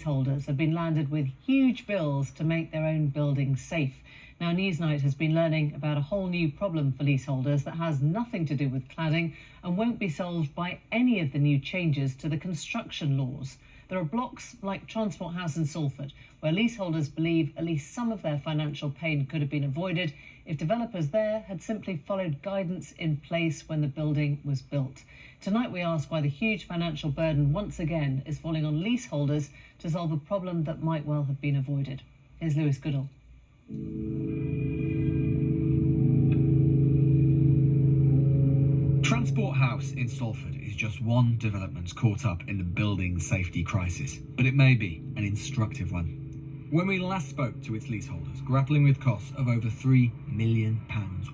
Leaseholders have been landed with huge bills to make their own buildings safe. Now, Newsnight has been learning about a whole new problem for leaseholders that has nothing to do with cladding and won't be solved by any of the new changes to the construction laws. There are blocks like Transport House in Salford, where leaseholders believe at least some of their financial pain could have been avoided if developers there had simply followed guidance in place when the building was built. Tonight we ask why the huge financial burden once again is falling on leaseholders to solve a problem that might well have been avoided. Here's Lewis Goodall. Transport House in Salford is just one development caught up in the building safety crisis, but it may be an instructive one. When we last spoke to its leaseholders, grappling with costs of over £3 million,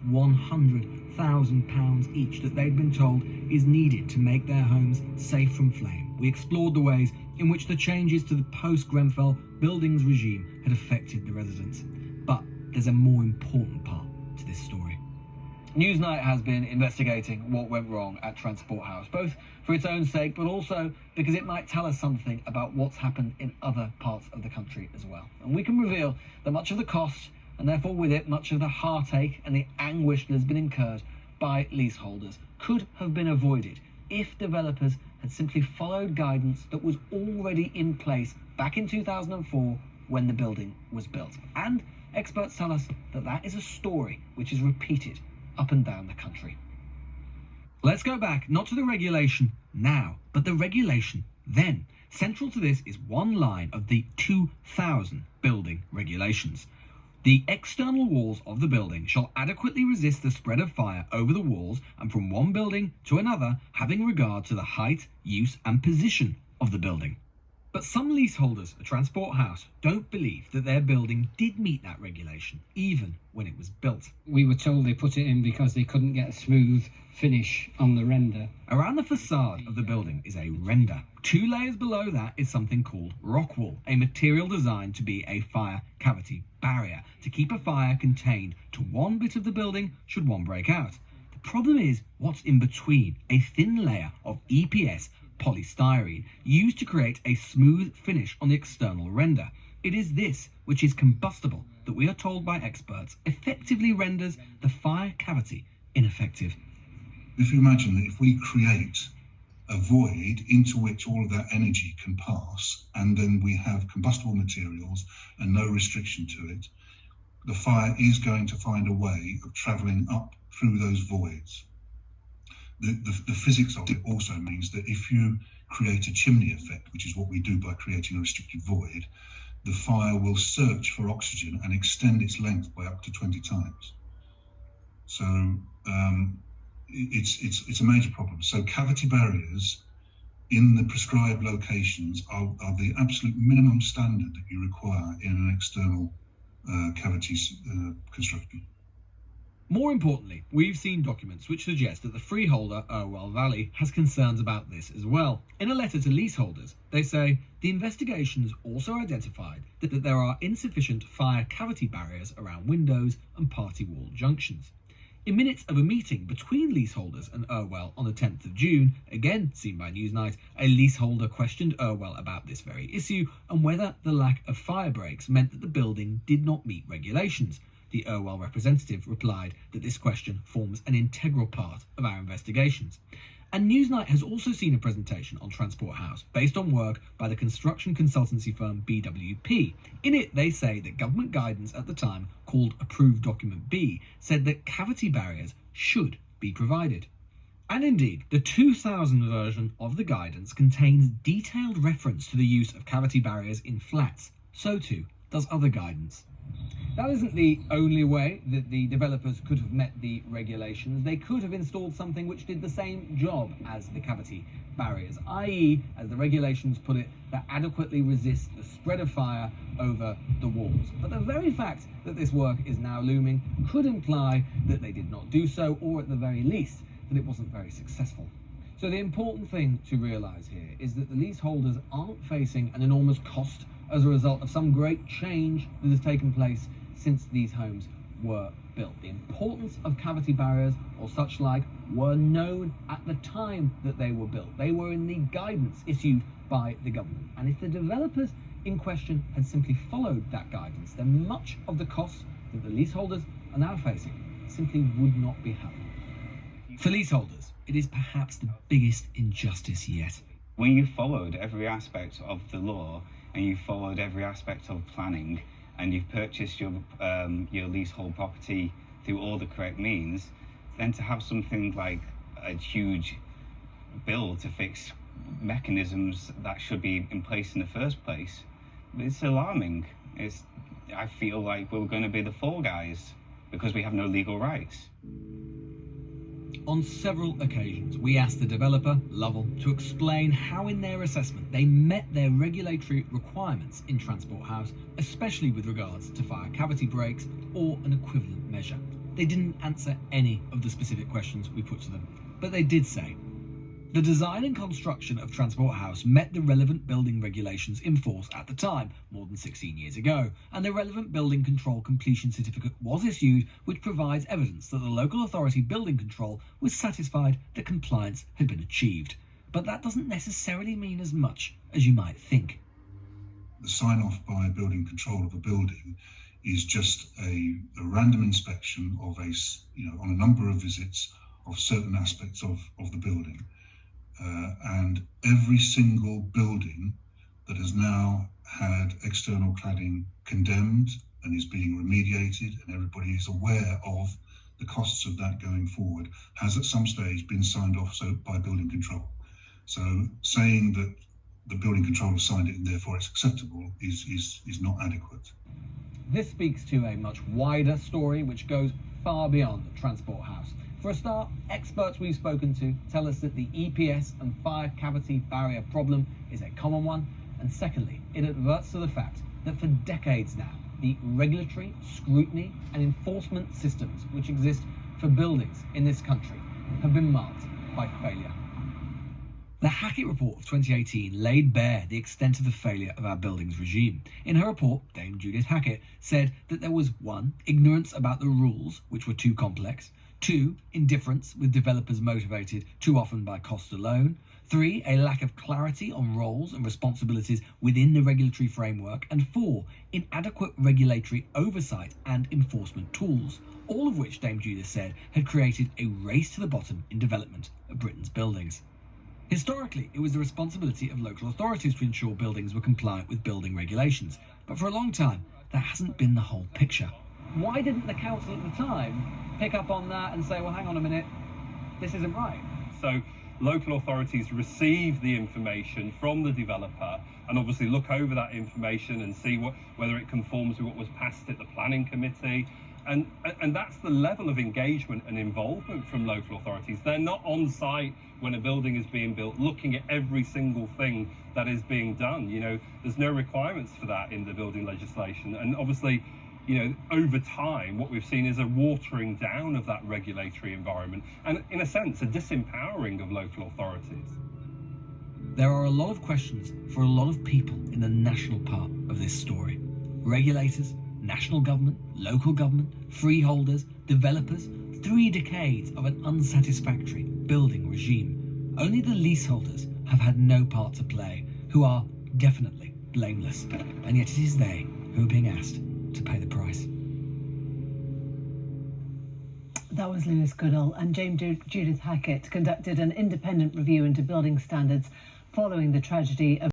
£100,000 each that they'd been told is needed to make their homes safe from flame, we explored the ways in which the changes to the post-Grenfell buildings regime had affected the residents. But there's a more important part to this story. Newsnight has been investigating what went wrong at Transport House, both for its own sake, but also because it might tell us something about what's happened in other parts of the country as well. And we can reveal that much of the cost, and therefore with it much of the heartache and the anguish that has been incurred by leaseholders, could have been avoided if developers had simply followed guidance that was already in place back in 2004 when the building was built. And experts tell us that that is a story which is repeated up and down the country. Let's go back, not to the regulation now, but the regulation then. Central to this is one line of the 2000 building regulations. The external walls of the building shall adequately resist the spread of fire over the walls and from one building to another, having regard to the height, use and position of the building. But some leaseholders at Transport House don't believe that their building did meet that regulation, even when it was built. We were told they put it in because they couldn't get a smooth finish on the render. Around the facade of the building is a render. 2 layers below that is something called rock wool, a material designed to be a fire cavity barrier, to keep a fire contained to one bit of the building should one break out. The problem is what's in between, a thin layer of EPS polystyrene used to create a smooth finish on the external render. It is this, which is combustible, that we are told by experts effectively renders the fire cavity ineffective. If you imagine that if we create a void into which all of that energy can pass, and then we have combustible materials and no restriction to it, the fire is going to find a way of travelling up through those voids. The physics of it also means that if you create a chimney effect, which is what we do by creating a restricted void, the fire will search for oxygen and extend its length by up to 20 times. So it's a major problem. So cavity barriers in the prescribed locations are the absolute minimum standard that you require in an external cavity construction. More importantly, we've seen documents which suggest that the freeholder, Irwell Valley, has concerns about this as well. In a letter to leaseholders, they say, the investigations also identified that there are insufficient fire cavity barriers around windows and party wall junctions. In minutes of a meeting between leaseholders and Irwell on the 10th of June, again seen by Newsnight, a leaseholder questioned Irwell about this very issue and whether the lack of fire breaks meant that the building did not meet regulations. The Irwell representative replied that this question forms an integral part of our investigations. And Newsnight has also seen a presentation on Transport House based on work by the construction consultancy firm BWP. In it, they say that government guidance at the time, called Approved Document B, said that cavity barriers should be provided. And indeed, the 2000 version of the guidance contains detailed reference to the use of cavity barriers in flats. So too does other guidance. That isn't the only way that the developers could have met the regulations. They could have installed something which did the same job as the cavity barriers, i.e., as the regulations put it, that adequately resists the spread of fire over the walls. But the very fact that this work is now looming could imply that they did not do so, or at the very least, that it wasn't very successful. So the important thing to realise here is that the leaseholders aren't facing an enormous cost as a result of some great change that has taken place since these homes were built. The importance of cavity barriers or such like were known at the time that they were built. They were in the guidance issued by the government. And if the developers in question had simply followed that guidance, then much of the costs that the leaseholders are now facing simply would not be happening. For leaseholders, it is perhaps the biggest injustice yet. When you followed every aspect of the law and you followed every aspect of planning and you've purchased your leasehold property through all the correct means, then to have something like a huge bill to fix mechanisms that should be in place in the first place, it's alarming. I feel like we're going to be the fall guys because we have no legal rights. On several occasions, we asked the developer, Lovell, to explain how in their assessment they met their regulatory requirements in Transport House, especially with regards to fire cavity breaks or an equivalent measure. They didn't answer any of the specific questions we put to them, but they did say, the design and construction of Transport House met the relevant building regulations in force at the time, more than 16 years ago, and the relevant building control completion certificate was issued, which provides evidence that the local authority building control was satisfied that compliance had been achieved. But that doesn't necessarily mean as much as you might think. The sign-off by building control of a building is just a random inspection of on a number of visits of certain aspects of the building. And every single building that has now had external cladding condemned and is being remediated, and everybody is aware of the costs of that going forward, has at some stage been signed off by building control. So saying that the building control has signed it and therefore it's acceptable is not adequate. This speaks to a much wider story which goes far beyond Transport House. For a start, experts we've spoken to tell us that the EPS and fire cavity barrier problem is a common one, and secondly, it adverts to the fact that for decades now, the regulatory, scrutiny and enforcement systems which exist for buildings in this country have been marked by failure. The Hackett report of 2018 laid bare the extent of the failure of our buildings regime. In her report, Dame Judith Hackett said that there was 1. Ignorance about the rules, which were too complex; 2. Indifference, with developers motivated too often by cost alone; 3. A lack of clarity on roles and responsibilities within the regulatory framework; and 4. Inadequate regulatory oversight and enforcement tools, all of which Dame Judith said had created a race to the bottom in development of Britain's buildings. Historically, it was the responsibility of local authorities to ensure buildings were compliant with building regulations, but for a long time, that hasn't been the whole picture. Why didn't the council at the time pick up on that and say, well, hang on a minute, this isn't right? So local authorities receive the information from the developer and obviously look over that information and see whether it conforms with what was passed at the planning committee. And that's the level of engagement and involvement from local authorities. They're not on site when a building is being built, looking at every single thing that is being done. There's no requirements for that in the building legislation. And obviously, over time, what we've seen is a watering down of that regulatory environment and, in a sense, a disempowering of local authorities. There are a lot of questions for a lot of people in the national part of this story. Regulators, national government, local government, freeholders, developers, 3 decades of an unsatisfactory building regime. Only the leaseholders have had no part to play, who are definitely blameless, and yet it is they who are being asked to pay the price. That was Lewis Goodall, and Dame Judith Hackett conducted an independent review into building standards following the tragedy of